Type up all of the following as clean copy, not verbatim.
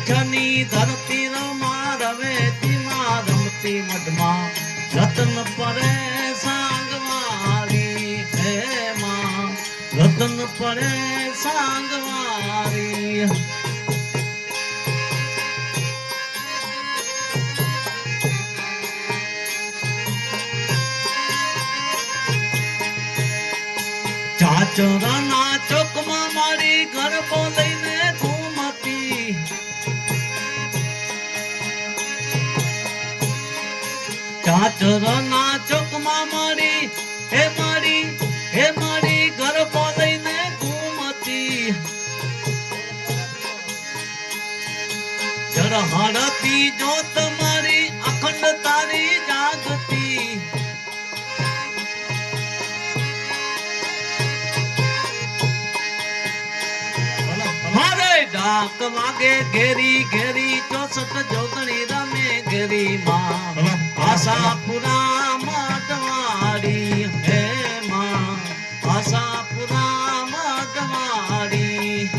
छनी धरती रमा रवेती मां रमती मधमा रतन परे सांगवारी हे मां रतन परे सांगवारी ચાચરના ચોકમાં મારી ગરબો લઈને ઘૂમતી ચાચરના ચોકમાં મારી ગરબો લઈને ઘૂમતી જર હરતી જોત મારી અખંડ તારી જાગતી ડાક વાગે ઘેરી ઘેરી 64 જોગણી રમે ઘેરી માં આશાપુરા મઢવાડી હે માં આશાપુરા મઢવાડી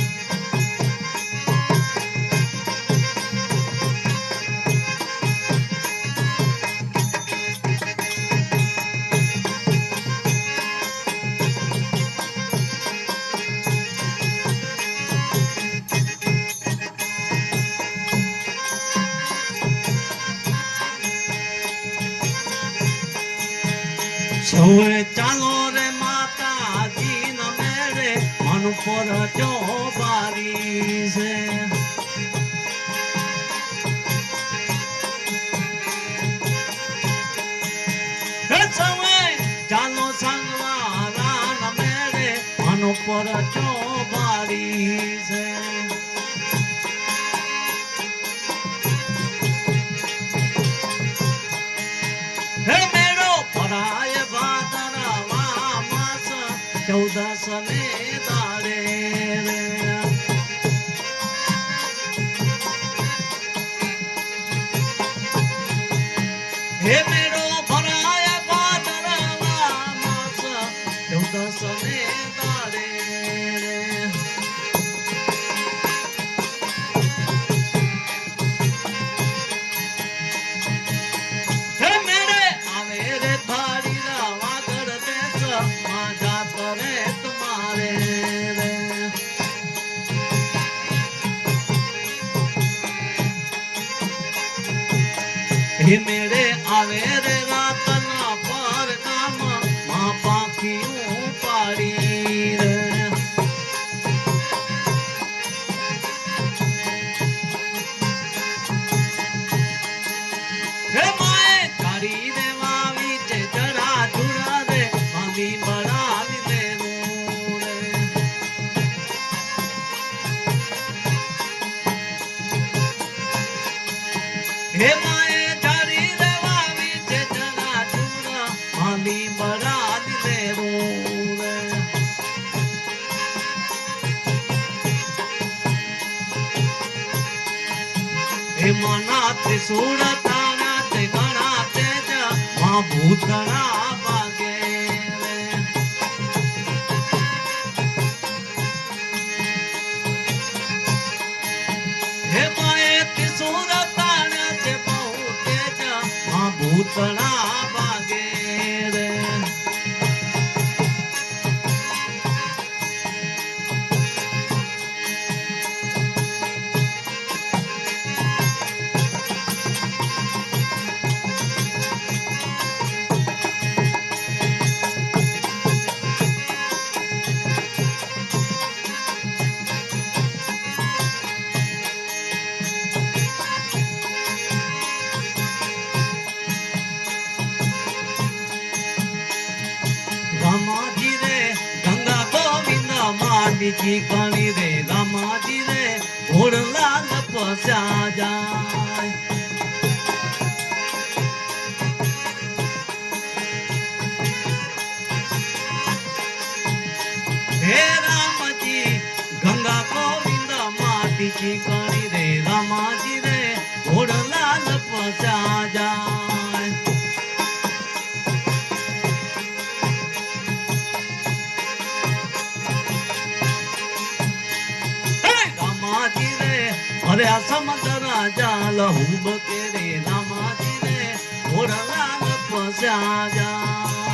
સૌએ ચાલો રે માતાજી ન મેળે મન પર ચોબારી છે સૌએ ચાલો સંગવારા ન મેળે મન પર ચોબારી છે હે મેળો પરાય 14 ને દાડે હે મેળો ભરાય ભાદરવા માસ 14 ને દાડે હે મેળે આવે રે ભાડી રાવા ગર દેશ માજા કરે તમારે હે મેળે આવે રે રાતના પર કામ માં પાખીઓ પાડી રે હે માએ કાઢી દેવા વિચે જરા જુરા રે મામી બરાવી દેવું રે હે માએ કાઢી દેવા વિચે જરા જુરા મામી બરાવી દેવું રે હે મના ત્રિશૂળ તારા તે ગણા તેજ માં ભૂતળા વાગે રે હે માએ ત્રિશૂળ તારા તે બહુ તેજ માં ભૂતળા વાગે રે રામાજી રે ગંગા ગોવિંદ માડીજી ગણી રે રામાજી રે ઘોડલાલ પસ્યા જાય હે રામજી ગંગા ગોવિંદ માડીજી ગણી રે રામાજી રે ઘોડલાલ પસ્યા જાય અરે આ સમંદર જાલ હુબ કે રે રામાજી રે ભોળાલાલ પસ્યા જાય